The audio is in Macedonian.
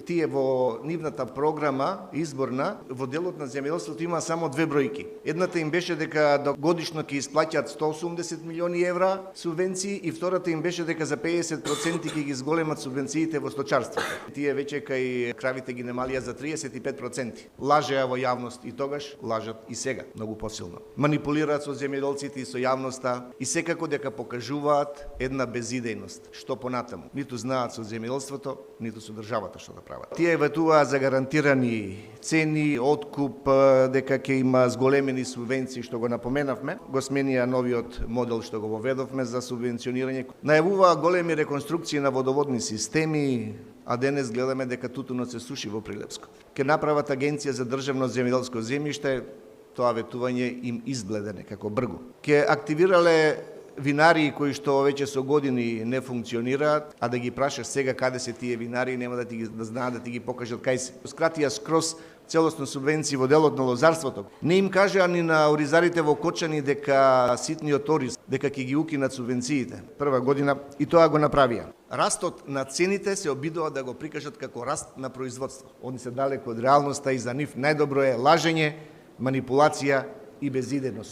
тие во нивната програма изборна во делот на земјоделството има само две бројки. Едната им беше дека годишно ќе исплаќаат 180 милиони евра субвенции и втората им беше дека за 50% ќе ги зголемат субвенциите во сточарството. Тие веќе кај кравите ги намалија за 35%. Лажеа во јавност и тогаш, лажат и сега, многу посилно. Манипулираат со земјоделците и со јавноста и секако дека покажуваат една безидејност. Што понатаму? Ниту знаат со земјоделството, ниту со државата што да прават. Тие ветуваа за гарантирани цени, откуп, дека ќе има зголемени субвенции што го напоменавме. Го сменија новиот модел што го воведовме за субвенционирање. Најавуваа големи реконструкции на водоводни системи, а денес гледаме дека тутунот се суши во Прилепско. Ке направат Агенција за државно земјоделско земјиште, тоа ветување им изгледа некако бргу. Ке активирале винарии кои што веќе со години не функционираат, а да ги прашаш сега каде се тие винарии, нема да знаат да ти ги покажат кај се. Скратија скроз целосно субвенции во делот на лозарството. Не им кажаа ни на оризарите во Кочани дека ситниот ориз, дека ќе ги укинат субвенциите. Прва година и тоа го направија. Растот на цените се обидува да го прикажат како раст на производство. Они се далеко од реалноста и за нив најдобро е лажење, манипулација и безидејност.